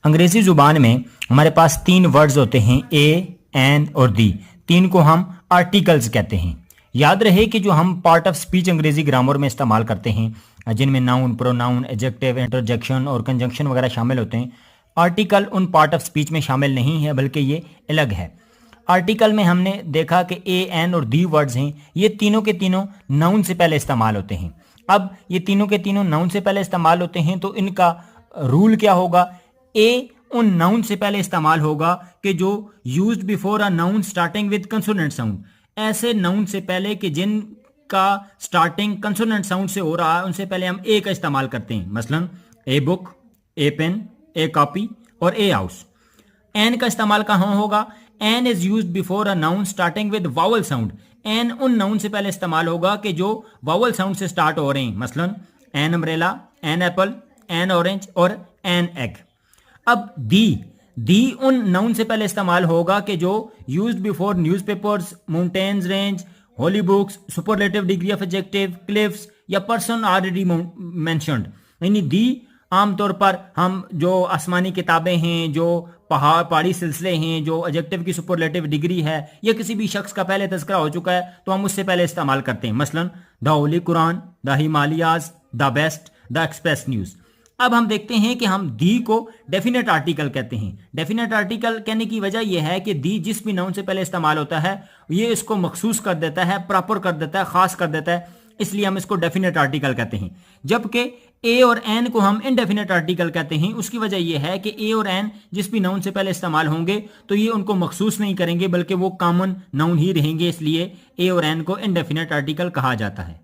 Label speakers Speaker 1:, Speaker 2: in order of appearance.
Speaker 1: अंग्रेजी जुबान में हमारे पास तीन वर्ड्स होते हैं, ए, एन और दी। तीन को हम आर्टिकल्स कहते हैं। याद रहे कि जो हम पार्ट ऑफ स्पीच अंग्रेजी ग्रामर में इस्तेमाल करते हैं, जिनमें नाउन, प्रोनाउन, एडजेक्टिव, इंटरजेक्शन और कंजंक्शन वगैरह शामिल होते हैं, आर्टिकल उन पार्ट ऑफ स्पीच में शामिल नहीं है, बल्कि ये अलग है। आर्टिकल में हमने देखा कि ए, एन और दी वर्ड्स हैं, ये तीनों के तीनों नाउन से पहले इस्तेमाल होते हैं। अब ये तीनों के तीनों नाउन से पहले इस्तेमाल होते हैं, तो इनका रूल क्या होगा? ए उन नाउन से पहले इस्तेमाल होगा कि जो used before a noun starting with consonant sound. ऐसे नाउन से पहले कि जिनका स्टार्टिंग कंसोनेंट साउंड से हो रहा है, उनसे पहले हम ए का इस्तेमाल करते हैं। मसलन a book, a pen, a copy और ए हाउस। एन का इस्तेमाल कहाँ होगा? An is used before a noun starting with vowel sound. An उन नाउन से पहले इस्तेमाल होगा कि जो वावल साउंड से स्टार्ट हो रहे हैं। मसलन an umbrella, an apple, an orange और एन एग। अब दी उन नाउन से पहले इस्तेमाल होगा कि जो used before newspapers, mountains range, holy books, superlative degree of adjective, cliffs या पर्सन ऑलरेडी मेंशन्ड। यानी दी आमतौर पर हम जो आसमानी किताबें हैं, जो पहाड़ी सिलसिले हैं, जो एडजेक्टिव की सुपरलेटिव डिग्री है, या किसी भी शख्स का पहले तज़किरा हो चुका है, तो हम उससे पहले इस्तेमाल करते हैं। मसलन the Holi Quran, the Himalayas, the best, the express news. अब हम देखते हैं कि हम दी को डेफिनेट आर्टिकल कहते हैं। डेफिनेट आर्टिकल कहने की वजह यह है कि दी जिस भी नाउन से पहले इस्तेमाल होता है, ये इसको मखसूस कर देता है, प्रॉपर कर देता है, खास कर देता है, इसलिए हम इसको डेफिनेट आर्टिकल कहते हैं। जबकि ए और एन को हम इनडेफिनेट आर्टिकल कहते हैं। उसकी वजह यह है कि ए और एन जिस भी नाउन से पहले इस्तेमाल होंगे, तो ये उनको मखसूस नहीं करेंगे, बल्कि वो कॉमन नाउन ही रहेंगे, इसलिए ए और एन को इनडेफिनेट आर्टिकल कहा जाता है।